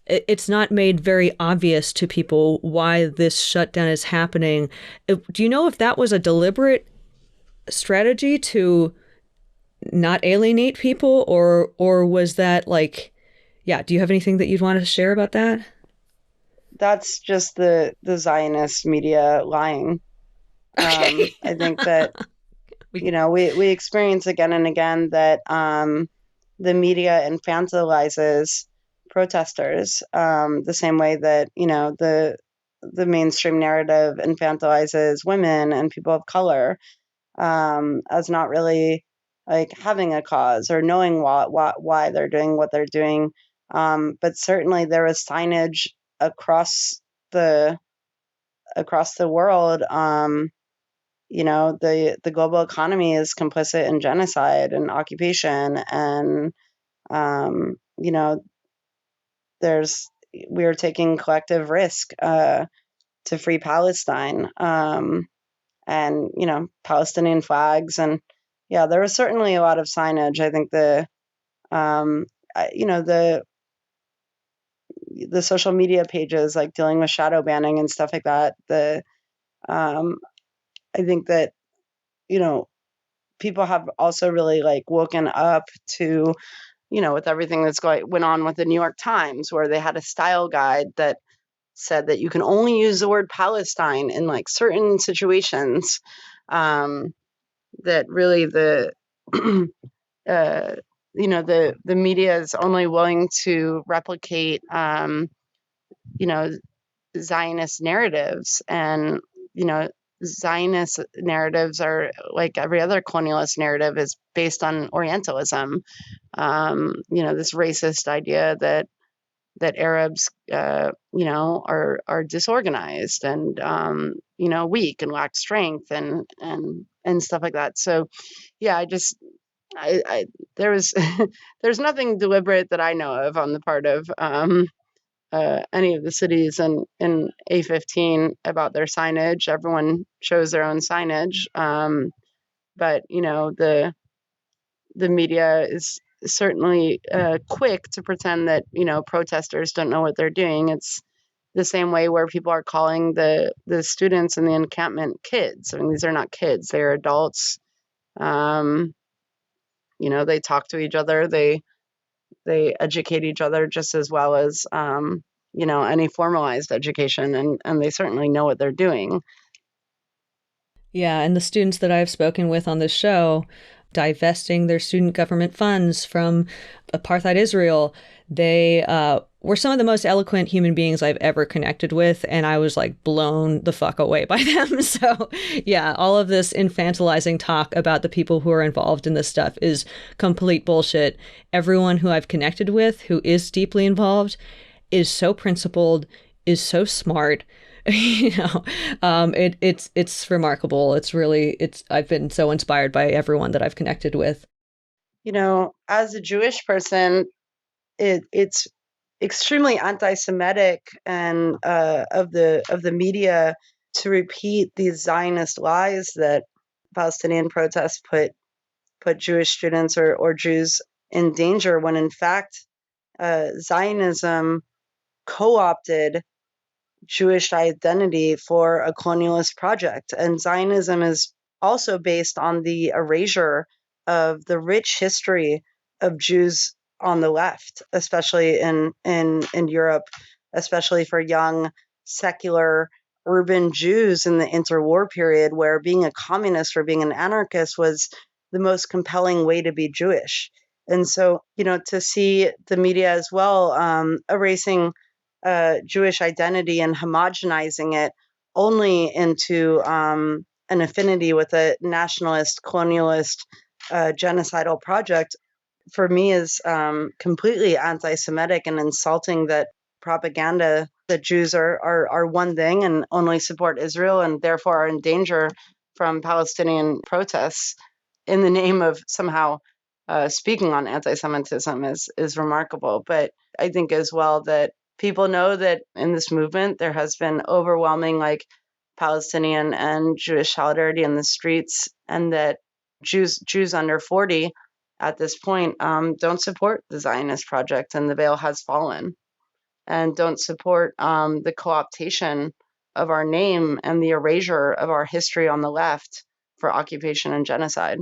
it's not made very obvious to people why this shutdown is happening. Do you know if that was a deliberate strategy to not alienate people, or was that, like, yeah, do you have anything that you'd want to share about that? That's just the Zionist media lying. Okay. I think that we experience again and again that the media infantilizes protesters the same way that the mainstream narrative infantilizes women and people of color as not really, like, having a cause or knowing why they're doing what they're doing. But certainly there is signage across the world. The global economy is complicit in genocide and occupation, and you know we are taking collective risk to free Palestine, and Palestinian flags, and yeah, there was certainly a lot of signage. I think um, the social media pages, like, dealing with shadow banning and stuff like that. I think that you know people have also really like woken up to, with everything went on with the New York Times, where they had a style guide that said that you can only use the word Palestine in like certain situations. That really the the media is only willing to replicate Zionist narratives, and Zionist narratives are like every other colonialist narrative, is based on Orientalism. This racist idea that Arabs, are disorganized and weak and lack strength and stuff like that. So, yeah, I there was there's nothing deliberate that I know of on the part of any of the cities in A15 about their signage. Everyone shows their own signage, but the media is certainly quick to pretend that protesters don't know what they're doing. It's the same way where people are calling the students in the encampment kids. I mean, these are not kids; they're adults. They talk to each other. They educate each other just as well as any formalized education, and they certainly know what they're doing. Yeah, and the students that I've spoken with on this show, divesting their student government funds from apartheid Israel, they were some of the most eloquent human beings I've ever connected with, and I was like blown the fuck away by them. So yeah, all of this infantilizing talk about the people who are involved in this stuff is complete bullshit. Everyone who I've connected with who is deeply involved is so principled, is so smart. It's remarkable. I've been so inspired by everyone that I've connected with. As a Jewish person, it's extremely anti-Semitic and of the media to repeat these Zionist lies that Palestinian protests put Jewish students or Jews in danger, when in fact Zionism co-opted Jewish identity for a colonialist project. And Zionism is also based on the erasure of the rich history of Jews on the left, especially in Europe, especially for young, secular, urban Jews in the interwar period, where being a communist or being an anarchist was the most compelling way to be Jewish. And so, to see the media as well erasing Jewish identity and homogenizing it only into an affinity with a nationalist, colonialist, genocidal project, for me is completely anti-Semitic and insulting. That propaganda that Jews are one thing and only support Israel and therefore are in danger from Palestinian protests in the name of somehow speaking on anti-Semitism is remarkable. But I think as well that people know that in this movement there has been overwhelming Palestinian and Jewish solidarity in the streets, and that Jews under 40 at this point don't support the Zionist project and the veil has fallen, and don't support the co-optation of our name and the erasure of our history on the left for occupation and genocide.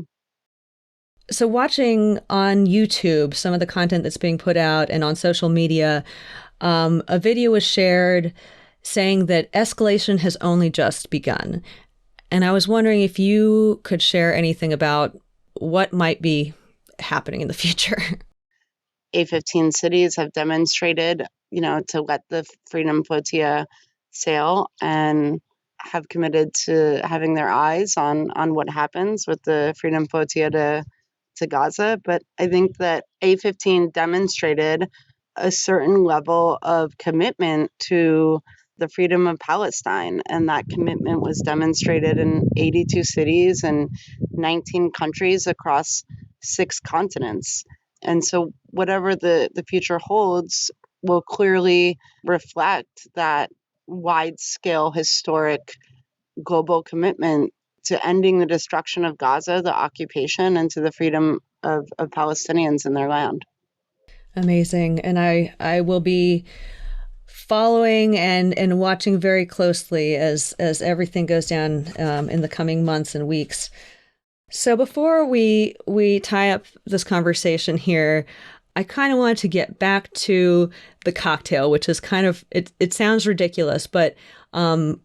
So watching on YouTube some of the content that's being put out and on social media, a video was shared saying that escalation has only just begun. And I was wondering if you could share anything about what might be happening in the future. A15 cities have demonstrated, to let the Freedom Flotilla sail, and have committed to having their eyes on what happens with the Freedom Flotilla to Gaza. But I think that A15 demonstrated a certain level of commitment to the freedom of Palestine, and that commitment was demonstrated in 82 cities and 19 countries across 6 continents. And so whatever the future holds will clearly reflect that wide-scale, historic, global commitment to ending the destruction of Gaza, the occupation, and to the freedom of Palestinians in their land. Amazing. And I will be following and watching very closely as everything goes down in the coming months and weeks. So before we tie up this conversation here, I kind of wanted to get back to the cocktail, which is kind of it sounds ridiculous, but um,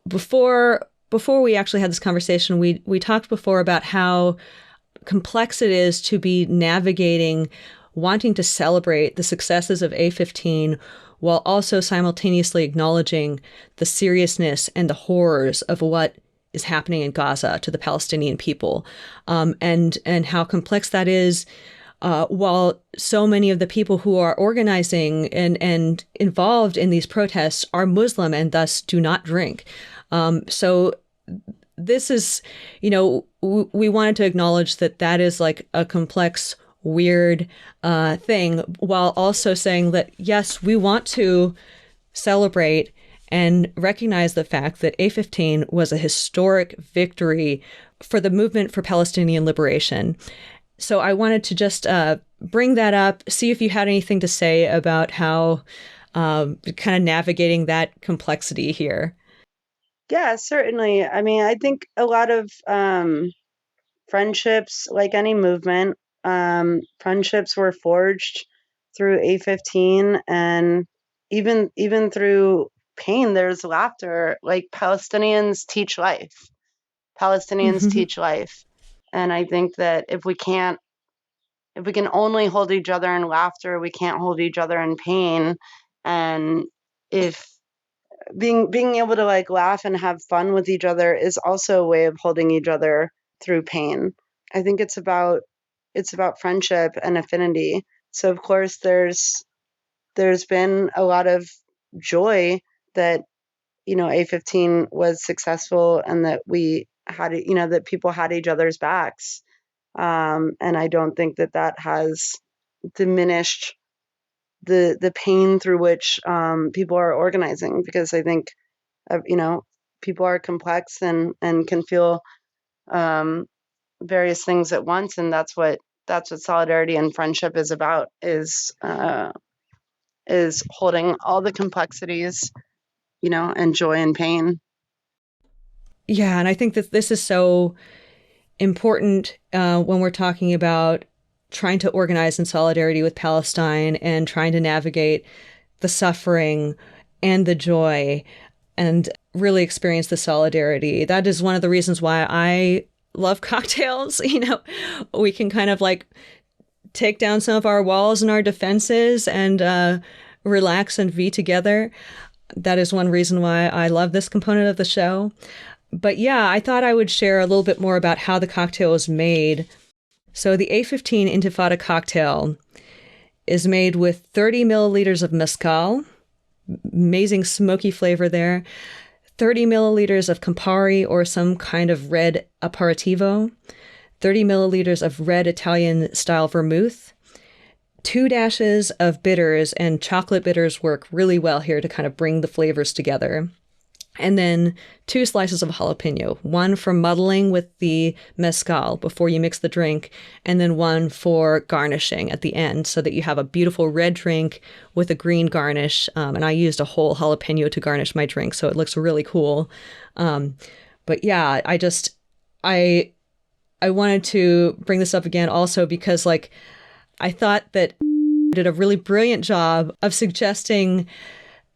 before we actually had this conversation, we talked before about how complex it is to be navigating wanting to celebrate the successes of A15 while also simultaneously acknowledging the seriousness and the horrors of what is happening in Gaza to the Palestinian people, and how complex that is. While so many of the people who are organizing and involved in these protests are Muslim and thus do not drink. So this is, we wanted to acknowledge that that is like a complex, weird thing, while also saying that, yes, we want to celebrate and recognize the fact that A15 was a historic victory for the movement for Palestinian liberation. So I wanted to just bring that up, see if you had anything to say about how kind of navigating that complexity here. Yeah, certainly. I mean, I think a lot of friendships, like any movement, friendships were forged through A15, and even through pain, there's laughter. Like Palestinians teach life. Palestinians teach life. And I think that if we can only hold each other in laughter, we can't hold each other in pain. And if being able to like laugh and have fun with each other is also a way of holding each other through pain. I think it's about friendship and affinity. So of course there's been a lot of joy that A15 was successful and that we had that people had each other's backs. And I don't think that has diminished the pain through which people are organizing, because I think people are complex and can feel various things at once, and that's what solidarity and friendship is about, is holding all the complexities, and joy and pain. Yeah, and I think that this is so important when we're talking about trying to organize in solidarity with Palestine and trying to navigate the suffering and the joy and really experience the solidarity. That is one of the reasons why I love cocktails. We can kind of like take down some of our walls and our defenses and relax and be together. That is one reason why I love this component of the show. But yeah, I thought I would share a little bit more about how the cocktail is made. So the A15 Intifada cocktail is made with 30 milliliters of mezcal, amazing smoky flavor there, 30 milliliters of Campari or some kind of red aperitivo, 30 milliliters of red Italian-style vermouth, 2 dashes of bitters, and chocolate bitters work really well here to kind of bring the flavors together. And then 2 slices of jalapeno, one for muddling with the mezcal before you mix the drink, and then one for garnishing at the end so that you have a beautiful red drink with a green garnish. And I used a whole jalapeno to garnish my drink, so it looks really cool. But yeah, I wanted to bring this up again also because like I thought that did a really brilliant job of suggesting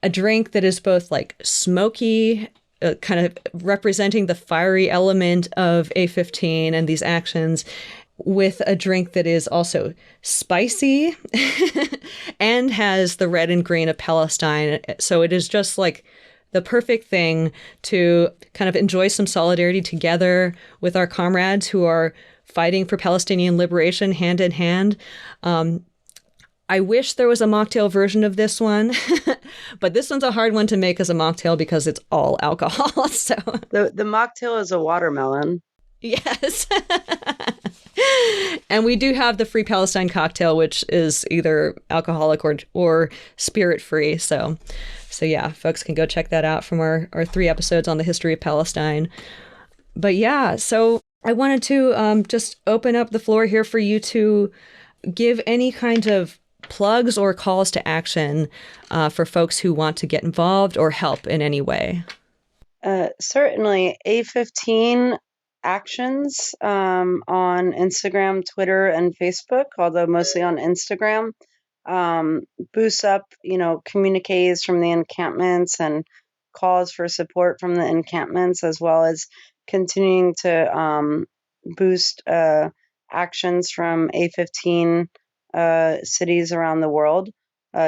a drink that is both like smoky, kind of representing the fiery element of A15 and these actions, with a drink that is also spicy and has the red and green of Palestine. So it is just like the perfect thing to kind of enjoy some solidarity together with our comrades who are fighting for Palestinian liberation hand in hand. I wish there was a mocktail version of this one, but this one's a hard one to make as a mocktail because it's all alcohol. So the mocktail is a watermelon. Yes. And we do have the Free Palestine cocktail, which is either alcoholic or spirit free. So yeah, folks can go check that out from our 3 episodes on the history of Palestine. But yeah, so I wanted to just open up the floor here for you to give any kind of plugs or calls to action for folks who want to get involved or help in any way. Certainly. A15 actions on Instagram, Twitter, and Facebook, although mostly on Instagram. Boosts up, communiques from the encampments and calls for support from the encampments, as well as continuing to boost actions from A15 cities around the world,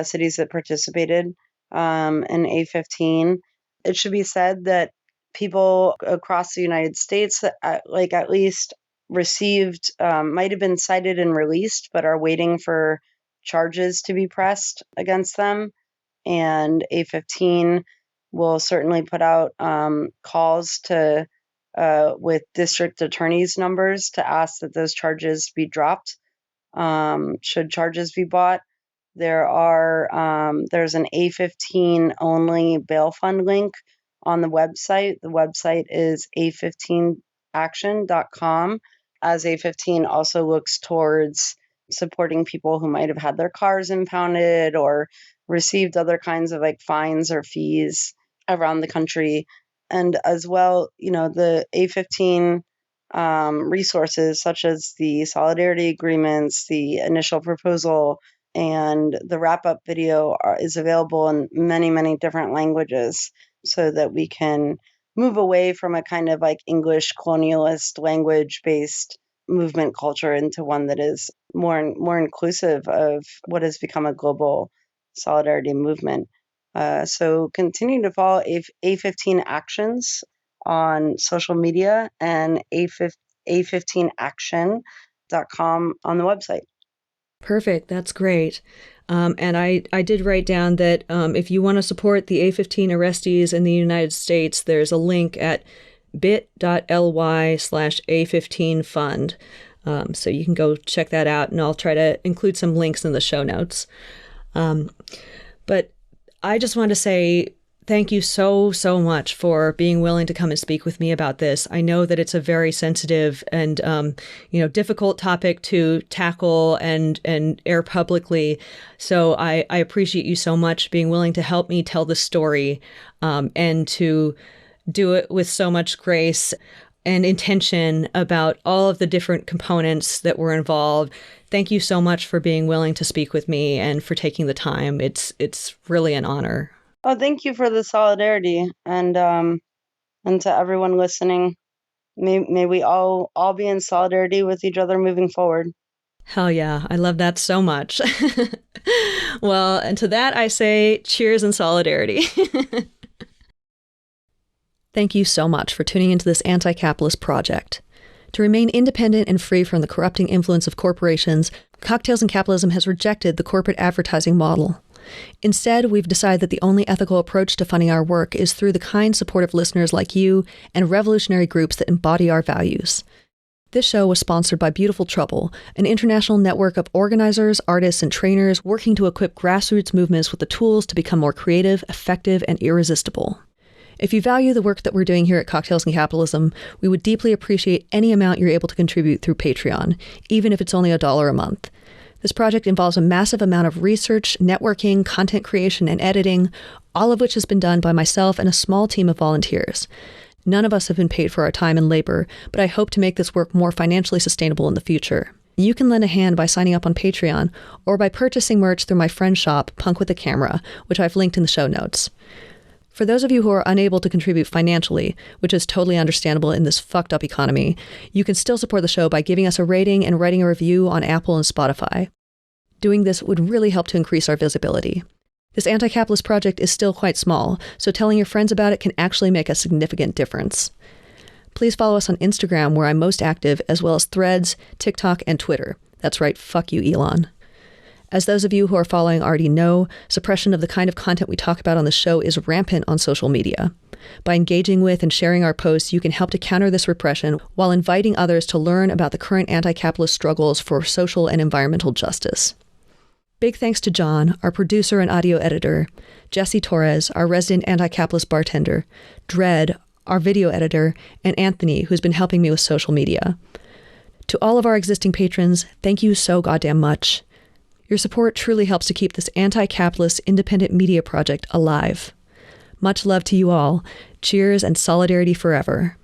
cities that participated in A15. It should be said that people across the United States, at least received, might have been cited and released, but are waiting for charges to be pressed against them. And A15 will certainly put out calls to with district attorneys' numbers to ask that those charges be dropped. Should charges be brought, there's an A15 only bail fund link on the website. The website is a15action.com, as A15 also looks towards supporting people who might have had their cars impounded or received other kinds of fines or fees around the country. And as well, the A15 resources such as the solidarity agreements, the initial proposal, and the wrap-up video is available in many, many different languages so that we can move away from a kind of English colonialist language-based movement culture into one that is more inclusive of what has become a global solidarity movement. So continue to follow A15 Actions on social media and A15action.com on the website. Perfect. That's great. And I did write down that if you want to support the A15 arrestees in the United States, there's a link at bit.ly/A15 fund. So you can go check that out, and I'll try to include some links in the show notes. But I just want to say thank you so much for being willing to come and speak with me about this. I know that it's a very sensitive and difficult topic to tackle and air publicly. So I appreciate you so much being willing to help me tell the story and to do it with so much grace and intention about all of the different components that were involved. Thank you so much for being willing to speak with me and for taking the time. It's really an honor. Oh, thank you for the solidarity, and to everyone listening. May we all be in solidarity with each other moving forward. Hell yeah, I love that so much. Well, and to that I say cheers and solidarity. Thank you so much for tuning into this anti-capitalist project. To remain independent and free from the corrupting influence of corporations, Cocktails and Capitalism has rejected the corporate advertising model. Instead, we've decided that the only ethical approach to funding our work is through the kind, supportive listeners like you and revolutionary groups that embody our values. This show was sponsored by Beautiful Trouble, an international network of organizers, artists, and trainers working to equip grassroots movements with the tools to become more creative, effective, and irresistible. If you value the work that we're doing here at Cocktails and Capitalism, we would deeply appreciate any amount you're able to contribute through Patreon, even if it's only $1 a month. This project involves a massive amount of research, networking, content creation, and editing, all of which has been done by myself and a small team of volunteers. None of us have been paid for our time and labor, but I hope to make this work more financially sustainable in the future. You can lend a hand by signing up on Patreon or by purchasing merch through my friend shop, Punk with a Camera, which I've linked in the show notes. For those of you who are unable to contribute financially, which is totally understandable in this fucked up economy, you can still support the show by giving us a rating and writing a review on Apple and Spotify. Doing this would really help to increase our visibility. This anti-capitalist project is still quite small, so telling your friends about it can actually make a significant difference. Please follow us on Instagram, where I'm most active, as well as Threads, TikTok, and Twitter. That's right, fuck you, Elon. As those of you who are following already know, suppression of the kind of content we talk about on the show is rampant on social media. By engaging with and sharing our posts, you can help to counter this repression while inviting others to learn about the current anti-capitalist struggles for social and environmental justice. Big thanks to John, our producer and audio editor, Jesse Torres, our resident anti-capitalist bartender, Dredd, our video editor, and Anthony, who's been helping me with social media. To all of our existing patrons, thank you so goddamn much. Your support truly helps to keep this anti-capitalist independent media project alive. Much love to you all. Cheers and solidarity forever.